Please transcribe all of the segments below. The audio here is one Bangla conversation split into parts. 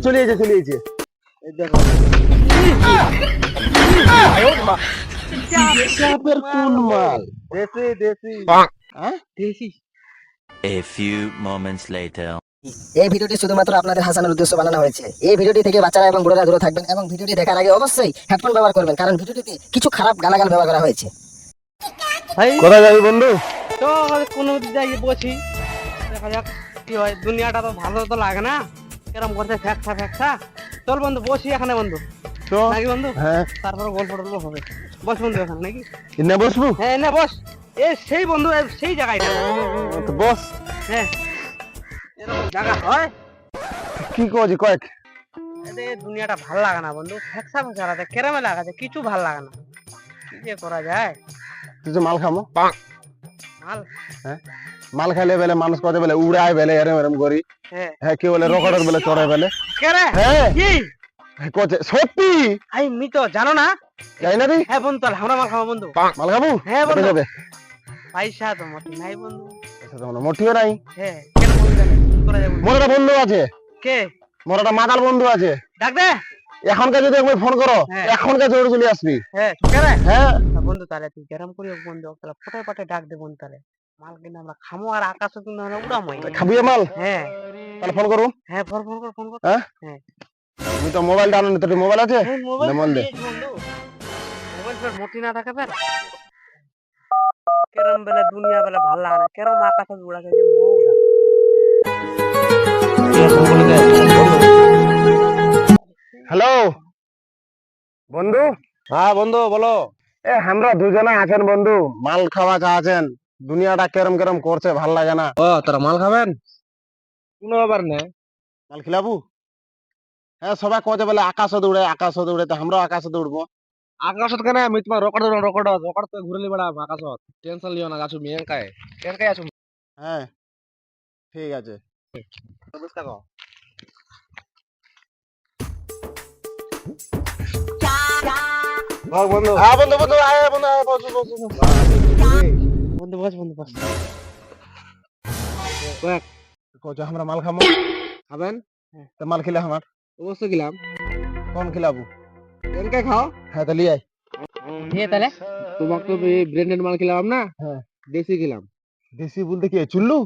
চলিয়েছে এই দেখো চাপের কোন মাল দেশি হ্যাঁ দেশি। A few moments later. এই ভিডিওটি শুধুমাত্র আপনাদের হাসানোর উদ্দেশ্য বানানো হয়েছে। এই ভিডিওটি থেকে বাচ্চারা এবং বুড়োরা দূরে থাকবেন এবং ভিডিওটি দেখার আগে অবশ্যই হেডফোন ব্যবহার করবেন, কারণ ভিডিওটিতে কিছু খারাপ গালাগাল ব্যবহার করা হয়েছে। ভাই কোথায় যাবি বন্ধু? তো কোনো যাই বসি, দেখা যাক কি হয়। দুনিয়াটা তো ভালো তো লাগে না, কেরম করছে ফ্যাকসা। চল বন্ধু বসি এখানে বন্ধু, তো নাকি বন্ধু? হ্যাঁ তারপরে গল্প টল্প হবে। বস বন্ধু এখানে নাকি? ইন্না বসবো? হ্যাঁ না বস, সেই বন্ধু সেই জায়গায় তো বস। হ্যাঁ এরকম জায়গা হয়। কি কইছি কয়েক এতে দুনিয়াটা ভালো লাগে না বন্ধু, ফ্যাকসা রাতে কেরামে লাগাছে, কিছু ভালো লাগে না। কি যে করা যায়? কিছু মাল খামো মাল? হ্যাঁ মাল খাইলে বেলে মানুষ কত বেলে উড়ায় বেলে এরম করি। হ্যাঁ হ্যাঁ কি বলে রকেটের বেলে চড়ায় বেলে। কেরে হ্যাঁ কি কোচে সত্যি মি তো জানো না। যাই না রে হ্যাঁ বন্ধু, তাহলে আমরা মাল খাবো বন্ধু। মাল খাবো? হ্যাঁ বন্ধু। যাবে পয়সা তো মত নাই বন্ধু। আচ্ছা তোমরা মোটিও নাই। হ্যাঁ কেন বন্ধু জানে কি করা যাবে? মোর একটা বন্ধু আছে, কে? মোর একটা মাতাল বন্ধু আছে। ডাক দে। এখনকার যদি একবার ফোন করো হ্যাঁ। এখনকার জোরে চলে আসবি। হ্যাঁ কেরে হ্যাঁ বন্ধু, তাহলে তুই গরম করি বন্ধু, তাহলে ফটায় ফটায় ডাক দে বন্ধু, তাহলে মাল কিনা আমরা খামো আর আকাশে কিন্তু আমরা উড়ামই। খাবি মাল? হ্যাঁ তাহলে ফোন করো। হ্যাঁ ফোন কর। হ্যাঁ হ্যাঁ তুমি তো মোবাইল ডাউন নিতে মোবাইল আছে? এই মোবাইল মন দে। বন্ধু, মোবাইল ফের মোটি না থাকে ফের। কেরম বেলা দুনিয়া বেলা ভাল লাগে না, কেরম আকাশে উড়া যায় মৌরা। হ্যালো বন্ধু। হ্যাঁ বন্ধু বলো। এ আমরা দুজনে আছেন বন্ধু, মাল খাওয়া আছেন। দুনিয়াটা কেরম কেরম করছে ভাল লাগে না। ও তোরা মাল খাবেন? কোনো ব্যাপার নেই। মাল খিলাবু? হ্যাঁ সবাই কত বলে আকাশে দৌড়ে তো আমরাও আকাশে দৌড়বো। আকাশত কেন আমি তোমার রকট তো ঘুরে লিবা আকাশত। টেনশন লিও না, গাছু মেয়েকায় আছো। হ্যাঁ ঠিক আছে। বুঝ থাকো। বন্ধু হ্যাঁ বন্ধু আয় বস। বন্ধু বস বন্ধু বস। কত আমরা মাল খাবো? খাবেন? তো মাল খিলা আমার অবশ্যই গেলাম। কোন খিলাবু? কেনকে খাও? হ্যাঁ তো লিয়ে আয়। দিয়ে তাহলে তোমাকে তো ব্র্যান্ডেড মাল খেলাম না। হ্যাঁ দেশি খেলাম। দেশি বলতে কি চুল্লু?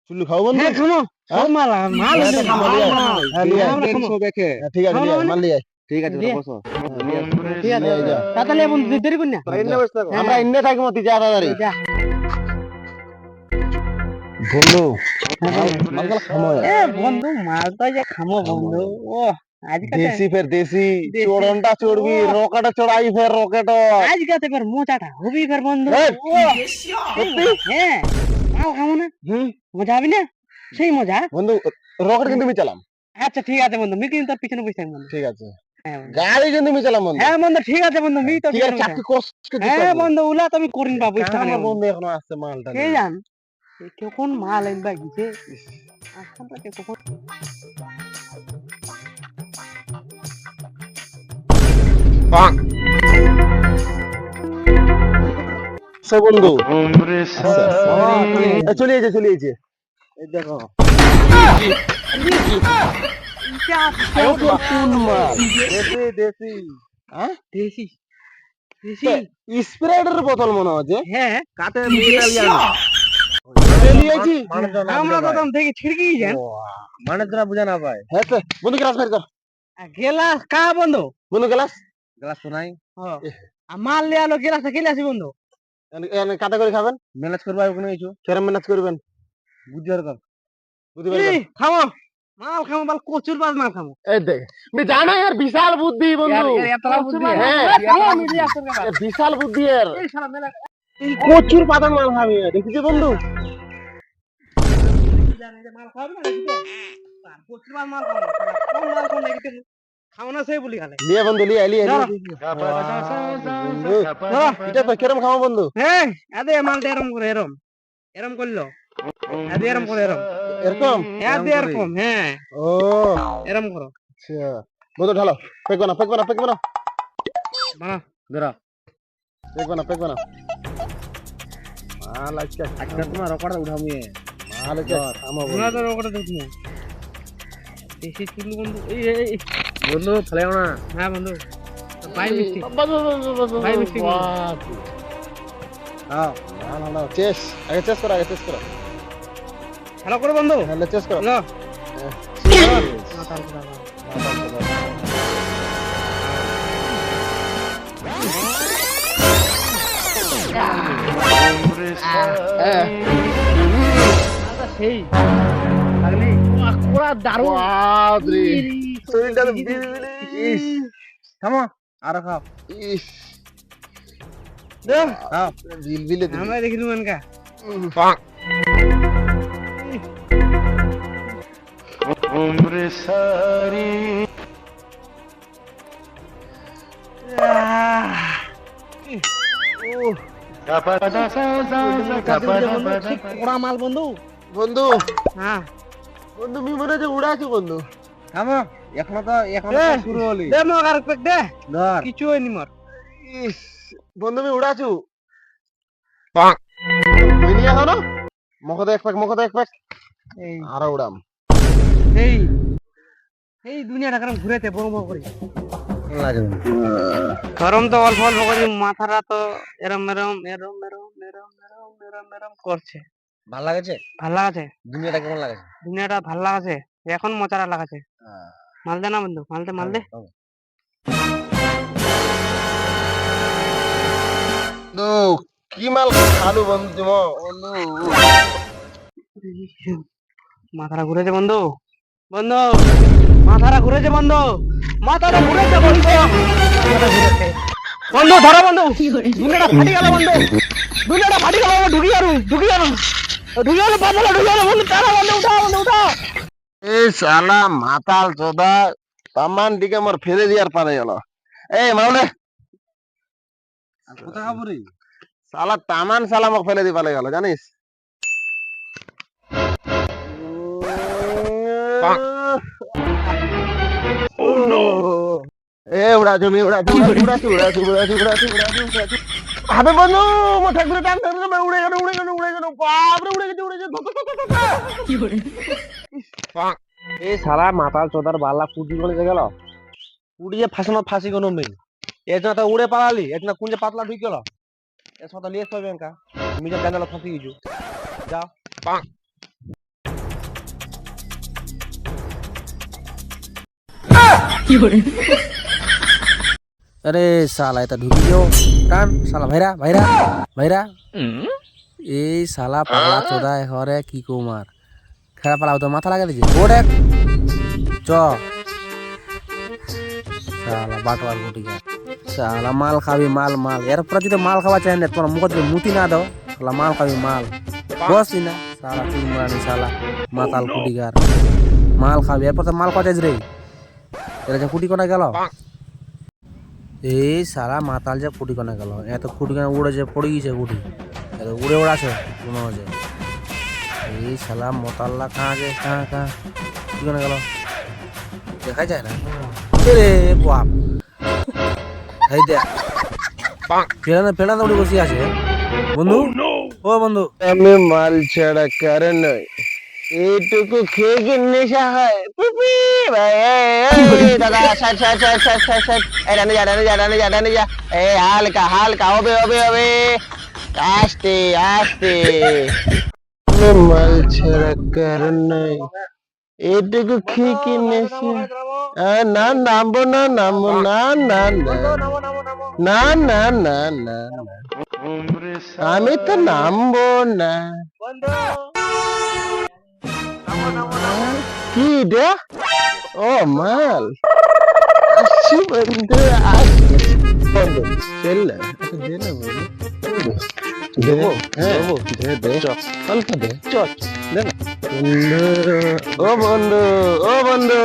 চুল্লু খাও বন্ধু? হ্যাঁ খামো। সব মাল মাল হ্যাঁ, তো খামো, লিয়ে আয়। হ্যাঁ, লিয়ে আয়। ঠিক আছে লিয়ে আয়, মাল লিয়ে আয়। ঠিক আছে দিয়ে। বসো। ঠিক আছে লিয়ে আয়, যা। তাহলে বন্ধু দেরি কর না। আমরা ইন্নে থাকবো তুই যা তাড়াতাড়ি। যা। বন্ধু মাল খামো। এ বন্ধু মাল তো যে খামো বন্ধু। ও আজকাল দেশি ফের দেশি দেশি। চড়নটা চড়বি, রকেটে চড়াই ফের রকেট। আজকাল ফের মজাটা হবি ফের বন্ধু। এই, ও, হ্যাঁ মাল খামো না, মজা হবে না? সেই মজা। বন্ধু রকেট কিন্তু আমি চালাম। আচ্ছা ঠিক আছে বন্ধু, মি কিন্তু তোর পিছনে বসে থাকবো বন্ধু। ঠিক আছে হ্যাঁ বন্ধু। গাড়ি কিন্তু আমি চালাম বন্ধু। হ্যাঁ বন্ধু ঠিক আছে বন্ধু, মি তো ঠিক আছে পিছনে বসে চাকরি থাকবো। কষ্ট দিতে হ্যাঁ হবে। বন্ধু উলা তুমি করিন পাবো ইচ্ছা আমার নেই বন্ধু। বন্ধু এখনো আসছে মালটা কে নিয়ে। জান কখন মাল আনবা গেছে, এখন তাকে কখন। সে বন্ধু চলিয়েছে এই দেখো। কোন মাল দেশি হ্যাঁ দেশি দেশি। স্প্রাইটের বোতল মনে হচ্ছে। হ্যাঁ কাতে লিয়েছি। আমরা তো তখন থেকে ছিড়কি যান। মানে তোরা বুঝা না পায়। হ্যাঁ তো বন্ধু গ্লাস বের কর। গেলাস কা বন্ধু? বন্ধু গ্লাস গ্লাস তো নাই। মাল লিয়ে আলো গেলাসে খেলে আসি বন্ধু। কাটা করে খাবেন? ম্যানেজ করবা ওখানে কিছু কেরম ম্যানেজ করবেন? বুঝি আর কর। বুঝতে পারবেন? এই, খামো মাল খামো, বাল কচুর বাল মাল খামো। এই দেখ আমি জানো এর বিশাল বুদ্ধি বন্ধু। এতলা বুদ্ধি হ্যাঁ এর বিশাল বুদ্ধি এর। এই শালা মেলা প্রচুর পাতা মাল খাবি দেখেছি বন্ধু। জানে যে মাল খাবে না দিতে। তার কচুর বাল মাল খামো, কোন মাল কোন লাগিতে খাও না সেই বলি খালে। লিয়ে বন্ধু লিয়ে ধরো। এটা তো কেরম খাবো বন্ধু? হ্যাঁ আদে মালটা এরম করে এরম করলো, আদে এরম করে এরকম আদে এরকম। হ্যাঁ ও এরম করো। আচ্ছা বন্ধু ঢালো। পেকবে না বানা ধরা। পেকবে না মাল আজকে আজকে তোমার রকড়া উঠামি। মাল আজকে খামো বন্ধু। তোমরা তো ওটা দেখি দেশি চুল বন্ধু এই এই বন্ধু ফেলেও না। হ্যাঁ বন্ধু ভাই মিষ্টি ভাই মিষ্টি হ্যাঁ না না চেস আগে চেস করো খেলা করো বন্ধু তাহলে চেস করো হ্যালো সেই লাগলি কোড়া দারুণ বাপরে শরীরটা তো বিলবিলি ইস থামো আরো খাও ইস হ্যাঁ বিলবিলি আমরা দেখিলু মানকা কোড়া মাল বন্ধু বন্ধু হ্যাঁ বন্ধু মি মনে হচ্ছে উড়াছো বন্ধু থামো এখনো তো শুরু হলি দে মগ আর পেক দে ধর কিছু হয়নি মোর ইস বন্ধু মি উড়াছু মিনি এখনো মুখে এক প্যাক এই আর উড়াম এই এই দুনিয়াটা কেরম ঘুরেছে বড় বড় করে লাগে গরম তো অল্প অল্প করে মাথাটা তো এরম এরম এরম এরম এরম এরম এরম এরম করছে ভাল লাগেছে ভাল লাগাছে দুনিয়াটা কেমন লাগেছে দুনিয়াটা ভাল লাগাছে এখন মচারা লাগাছে মাল দে না বন্ধু মাল দে বন্ধু কি মাল খালু বন্ধু তুমি মাথাটা ঘুরেছে বন্ধু মাথাটা ঘুরেছে বন্ধু মাথাটা ঘুরেছে বন্ধু বন্ধু ধরো বন্ধু দুনিয়াটা ফাটি গেল বন্ধু ঢুকি গেল বাদলা ঢুকি গেল বন্ধু তারা বন্ধু উঠা এই শালা মাতাল চোদা তামান দিকে মোর ফেলে দিয়ার পারে গেল এই মাউলে কোথা খাবরি শালা তামান শালা মোক ফেলে দি পালে গেল জানিস এ উড়া জমি আবে বন্ধু মো ঠাকুরে টান উড়ে গেল বাপরে উড়ে গেছে এই সারা মাতাল চোদার বালা কুটি করে গেল উড়িয়ে ফাঁসি কোনো নেই এর জন্য তো উড়ে পালালি এর জন্য কুঞ্জে পাতলা ঢুকে গেল এর সাথে লিয়ে পাবেন কা তুমি যে প্যান্ডেল ফাঁসি গেছো যাও अरे साला এটা ঢুকি গেও টান সালা ভাইরা এই সালা পাগলা চোদা ঘরে কি কুমার খেলা পালাও তো মাথা লাগা দিছে ও দেখ চ সালা বাটওয়ার গুটি গা সালা মাল খাবি মাল এরপর যদি মাল খাওয়া চাই না তোমার মুখ দিয়ে মুতি না দাও সালা মাল খাবি মাল বসি না সালা চুলমানি সালা মাতাল কুটিগার মাল খাবি এরপর তো মাল খাওয়া রে এরা যে কুটি কোনা গেল এই সারা মাতাল যে ফুটি কোনা গেল এত ফুটি কোনা উড়ে যে পড়ে গেছে গুটি এত উড়ে আছে মনে হচ্ছে এই সালা মতাল্লা কাঁ কি কোনা গেল দেখা যায় না রে বাপ এই দেখ ফেলানা উড়ে বসে আছে বন্ধু ও বন্ধু আমি মাল ছাড়া কারণ নয় এইটুকু খেয়ে কি নেশা হয় পিপি ভাই দাদা সাইড এই রানে যা এই হালকা হবে আস্তে আমি মাল ছাড়া কারণ নয় এইটুকু খেয়ে কি নেশা না নামবো না আমি তো নামবো না কি রে ও মাল আসছি বন্ধু বন্ধু চল না দে না বন্ধু দেবো দে অল্প দে চল দে না বন্ধু বন্ধু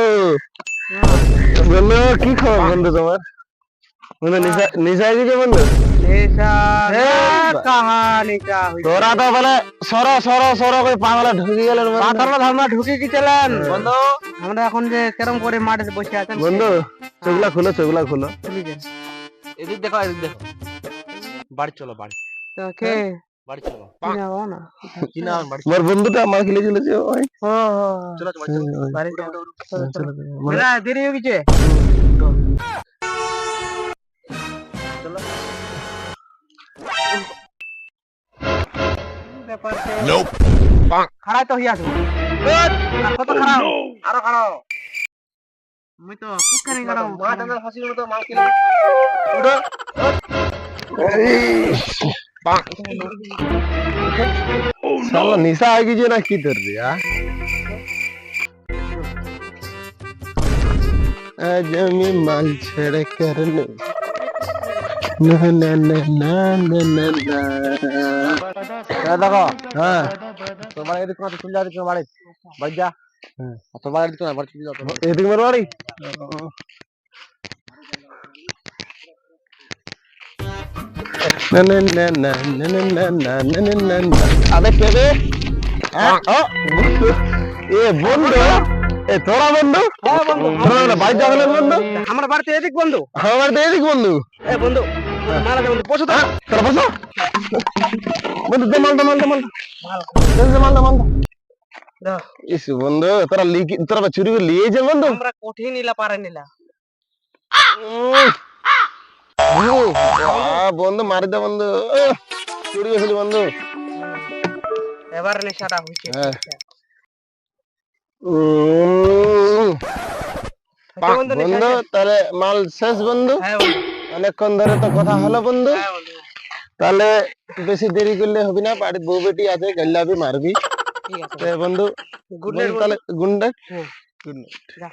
কি খবর বন্ধু তোমার বন্ধু নিশা গেছে বন্ধু তোরা তো বলে সর করে পাগলা ঢুকে গেলেন পাথরের ধারণা ঢুকে গেছিলেন বন্ধু আমরা এখন যে কেরম করে মাঠে বসে আছেন বন্ধু চোখলা খুলো এদিক দেখো বাড়ি চলো বাড়ি তো কে বাড়ি চলো চিনে যাবো না চিনা বাড়ি আমার বন্ধুটা আমার খেলে চলেছে ওই চলো বাড়ি চলো বাড়ি যাও। চলো, চলো। মানে- মেলা দেরি হয়ে গেছে চলো ব্যাপার খাড়াই তো হইয়া আসবো কত খারাপ আরো খারাপ মুই তো কুটখানি খারাপ মা টানার ফাঁসির মতো মাল কিনে শালা নিশা হয়ে গেছে না কি তোর রে আজ আমি মাল ছেড়ে করনে না না না না না না না দেখো হ্যাঁ তোর বাড়ি এদিকে চলে যা এদিকে বাড়ি বাড়ি যা আর তোর বাড়ি এদিকে না বাড়ি চলে যাও তোর বাড়ি। এদিকে মেরে বাড়ি না না না না না না না না না না না না আবে কে রে ও এ বন্ধু এ তোরা বন্ধু তোরা বাড়ি যাবেন বন্ধু আমার বাড়িতে এদিক বন্ধু আমার তো এদিক বন্ধু এ বন্ধু মারা দে বন্ধু বসো তো তোরা বসো বন্ধু দে মাল মাল মাল মাল মাল দাও। ইস বন্ধু তোরা লিখি তোরা চুরি করে নিয়ে যা বন্ধু আমরা কঠিন নিলা পারে নিলা বন্ধু মারি দে বন্ধু চুরি গেছিলি বন্ধু এবার নেশাটা হইছে হ্যাঁ। বন্ধু বন্ধু তাহলে মাল শেষ বন্ধু হ্যাঁ বন্ধু অনেকক্ষণ ধরে তো কথা হলো বন্ধু হ্যাঁ বন্ধু তাহলে বেশি দেরি করলে হবে না বাড়ির বউ বেটি আছে গাল্লাবি মারবি ঠিক আছে বন্ধু গুড নাইট তাহলে গুড নাইট হুম। গুড নাইট যা